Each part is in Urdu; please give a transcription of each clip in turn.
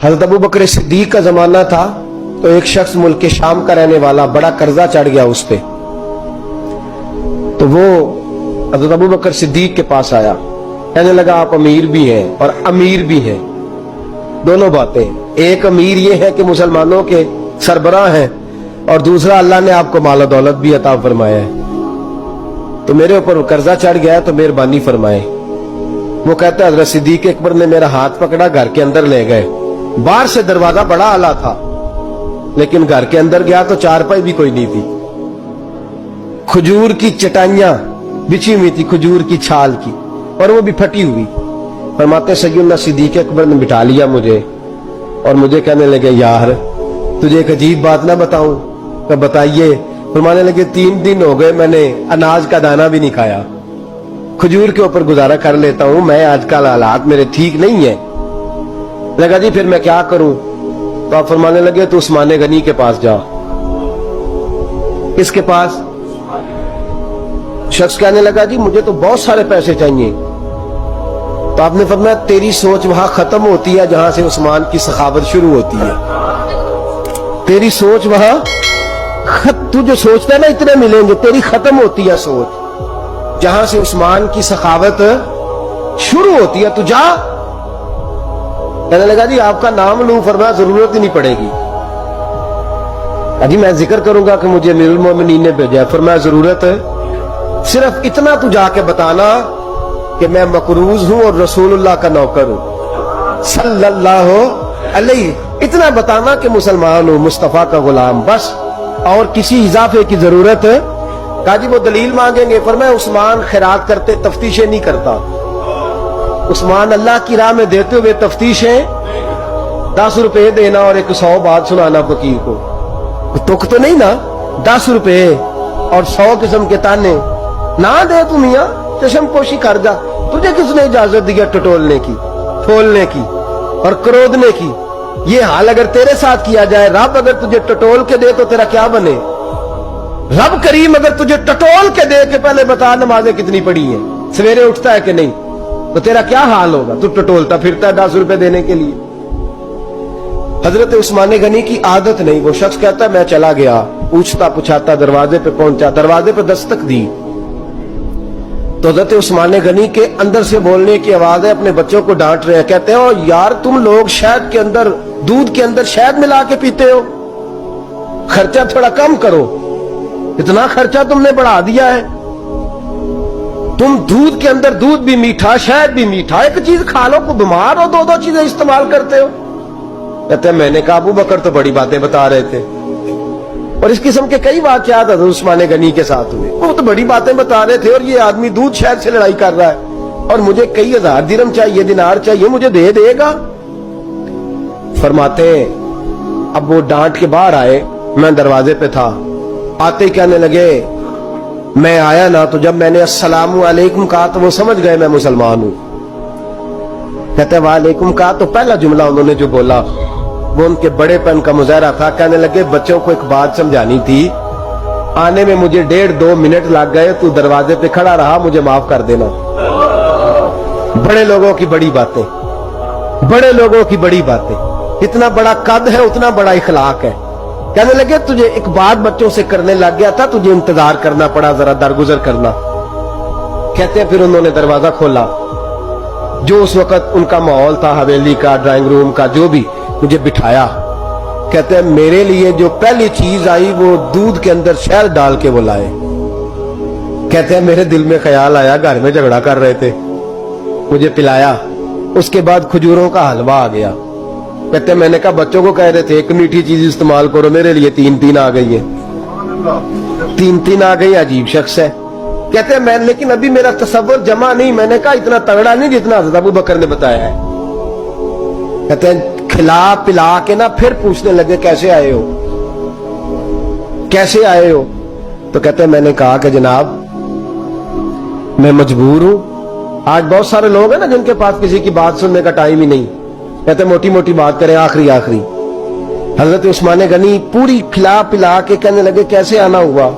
حضرت ابو بکر صدیق کا زمانہ تھا تو ایک شخص ملک کے شام کا رہنے والا، بڑا قرضہ چڑھ گیا اس پہ، تو وہ حضرت ابو بکر صدیق کے پاس آیا، کہنے لگا آپ امیر بھی ہیں اور امیر بھی ہیں، دونوں باتیں، ایک امیر یہ ہے کہ مسلمانوں کے سربراہ ہیں، اور دوسرا اللہ نے آپ کو مال و دولت بھی عطا فرمایا ہے، تو میرے اوپر قرضہ چڑھ گیا ہے تو مہربانی فرمائے۔ وہ کہتا ہے حضرت صدیق اکبر نے میرا ہاتھ پکڑا، گھر کے اندر لے گئے، باہر سے دروازہ بڑا اعلیٰ تھا لیکن گھر کے اندر گیا تو چارپائی بھی کوئی نہیں تھی، کھجور کی چٹائیاں بچھی ہوئی تھی، کھجور کی چھال کی، اور وہ بھی پھٹی ہوئی۔ فرماتے سیدنا صدیق اکبر نے بٹھا لیا مجھے اور مجھے کہنے لگے یار تجھے ایک عجیب بات نہ بتاؤں؟ کہ بتائیے۔ فرمانے لگے 3 دن ہو گئے میں نے اناج کا دانہ بھی نہیں کھایا، کھجور کے اوپر گزارا کر لیتا ہوں، میں آج کل حالات میرے ٹھیک نہیں ہیں۔ لگا جی پھر میں کیا کروں؟ تو آپ فرمانے لگے تو عثمان غنی کے پاس جا۔ کس کے پاس؟ شخص کہنے لگا جی مجھے تو بہت سارے پیسے چاہیے۔ تو آپ نے فرمایا تیری سوچ وہاں ختم ہوتی ہے جہاں سے عثمان کی سخاوت شروع ہوتی ہے، تیری سوچ وہاں تو جو سوچتا ہے نا اتنے ملیں گے، تیری ختم ہوتی ہے سوچ جہاں سے عثمان کی سخاوت شروع ہوتی ہے، تو جا۔ کہنے لگا جی آپ کا نام لوں؟ فرمایا ضرورت ہی نہیں پڑے گی، جی میں ذکر کروں گا کہ مجھے امیر المومنین نے بھیجا ہے۔ فرمایا ضرورت ہے، صرف اتنا تو جا کے بتانا کہ میں مقروض ہوں اور رسول اللہ کا نوکر ہوں صلی اللہ علیہ، اتنا بتانا کہ مسلمان ہوں، مصطفیٰ کا غلام، بس، اور کسی اضافے کی ضرورت ہے؟ کہا جی وہ دلیل مانگیں گے۔ فرمایا عثمان خیرات کرتے تفتیشیں نہیں کرتا، عثمان اللہ کی راہ میں دیتے ہوئے تفتیشیں 10 روپے دینا اور 100 بات سنانا فقیر کو، تک تو نہیں نا، 10 روپے اور 100 قسم کے تانے نہ دے تو میاں چشم پوشی کر جا، تجھے کس نے اجازت دیا ٹٹولنے کی، ٹھولنے کی اور کرودنے کی؟ یہ حال اگر تیرے ساتھ کیا جائے، رب اگر تجھے ٹٹول کے دے تو تیرا کیا بنے؟ رب کریم اگر تجھے ٹٹول کے دے کہ پہلے بتا نمازیں کتنی پڑھی ہیں، سویرے اٹھتا ہے کہ نہیں، تو تیرا کیا حال ہوگا؟ تو ٹٹولتا پھرتا ہے 10 روپے دینے کے لیے۔ حضرت عثمان غنی کی عادت نہیں، وہ شخص کہتا ہے میں چلا گیا، پوچھتا پوچھاتا دروازے پہ پہنچا، دروازے پہ دستک دی تو حضرت عثمان غنی کے اندر سے بولنے کی آواز ہے، اپنے بچوں کو ڈانٹ رہے ہیں، کہتے ہیں او یار تم لوگ شہد کے اندر، دودھ کے اندر شہد ملا کے پیتے ہو، خرچہ تھوڑا کم کرو، اتنا خرچہ تم نے بڑھا دیا ہے، تم دودھ کے اندر دودھ بھی میٹھا شہد بھی میٹھا، ایک چیز کھا لو، کو بیمار ہو 2 چیزیں استعمال کرتے ہو۔ کہتے ہیں میں نے کہا ابو بکر تو بڑی باتیں بتا رہے تھے، اور اس قسم کے کئی واقعات حضرت عثمان غنی کے ساتھ ہوئے، وہ تو بڑی باتیں بتا رہے تھے، اور یہ آدمی دودھ شہد سے لڑائی کر رہا ہے اور مجھے کئی 1000 درہم چاہیے، دینار چاہیے، مجھے دے گا؟ فرماتے ہیں اب وہ ڈانٹ کے باہر آئے، میں دروازے پہ تھا، آتے ہی کہنے لگے میں آیا نا تو جب میں نے السلام علیکم کہا تو وہ سمجھ گئے میں مسلمان ہوں۔ کہتے ہیں وعلیکم کہا تو پہلا جملہ انہوں نے جو بولا وہ ان کے بڑے پن کا مظاہرہ تھا۔ کہنے لگے بچوں کو ایک بات سمجھانی تھی، آنے میں مجھے 1.5-2 منٹ لگ گئے، تو دروازے پہ کھڑا رہا، مجھے معاف کر دینا۔ بڑے لوگوں کی بڑی باتیں، بڑے لوگوں کی بڑی باتیں، اتنا بڑا قد ہے اتنا بڑا اخلاق ہے۔ کہنے لگے تجھے ایک بات بچوں سے کرنے لگ گیا تھا، تجھے انتظار کرنا پڑا، ذرا درگزر کرنا۔ کہتے ہیں پھر انہوں نے دروازہ کھولا، جو اس وقت ان کا ماحول تھا، حویلی کا، ڈرائنگ روم کا، جو بھی، مجھے بٹھایا۔ کہتے ہیں میرے لیے جو پہلی چیز آئی وہ دودھ کے اندر شہد ڈال کے وہ لائے۔ کہتے ہیں میرے دل میں خیال آیا گھر میں جھگڑا کر رہے تھے، مجھے پلایا، اس کے بعد کھجوروں کا حلوہ آ گیا۔ کہتے ہیں میں نے کہا بچوں کو کہہ رہے تھے ایک میٹھی چیز استعمال کرو، میرے لیے 3 آ گئی ہیں، 3 آ گئی، عجیب شخص ہے۔ کہتے ہیں میں لیکن ابھی میرا تصور جمع نہیں، میں نے کہا اتنا تگڑا نہیں جتنا حضرت ابو بکر نے بتایا ہے۔ کہتے ہیں کھلا پلا کے نا پھر پوچھنے لگے کیسے آئے ہو، کیسے آئے ہو؟ تو کہتے ہیں میں نے کہا کہ جناب میں مجبور ہوں، آج بہت سارے لوگ ہیں نا جن کے پاس کسی کی بات سننے کا ٹائم ہی نہیں، کہتے ہیں موٹی موٹی بات کریں، آخری۔ حضرت عثمان غنی پوری کھلا پلا کے کہنے لگے کیسے آنا ہوا؟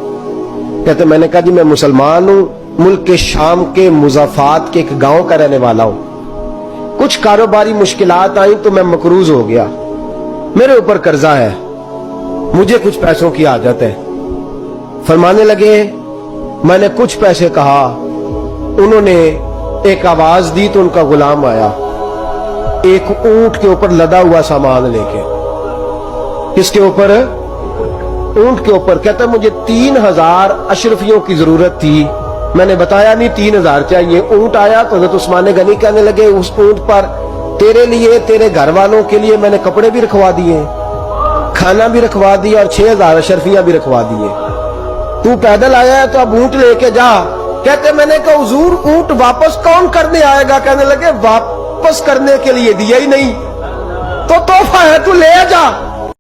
کہتے ہیں میں نے کہا جی میں مسلمان ہوں، ملک کے شام کے مضافات کے ایک گاؤں کا رہنے والا ہوں، کچھ کاروباری مشکلات آئیں تو میں مقروض ہو گیا, میرے اوپر قرضہ ہے, مجھے کچھ پیسوں کی حاجت ہے. فرمانے لگے میں نے کچھ پیسے کہا, انہوں نے ایک آواز دی تو ان کا غلام آیا ایک اونٹ کے اوپر لدا ہوا سامان لے کے. کس کے اوپر؟ اونٹ کے اوپر. کہتا مجھے 3000 اشرفیوں کی ضرورت تھی, میں نے بتایا نہیں 3000 چاہیے. اونٹ آیا تو حضرت عثمان غنی کہنے لگے اس اونٹ پر تیرے لیے, تیرے گھر والوں کے لیے میں نے کپڑے بھی رکھوا دیے, کھانا بھی رکھوا دیا, اور 6000 اشرفیاں بھی رکھوا دیے. تو پیدل آیا ہے تو اب اونٹ لے کے جا. کہتے میں نے کہا حضور اونٹ واپس کون کرنے آئے گا؟ کہنے لگے واپس کرنے کے لیے دیا ہی نہیں تو تحفہ ہے, تو لے جا.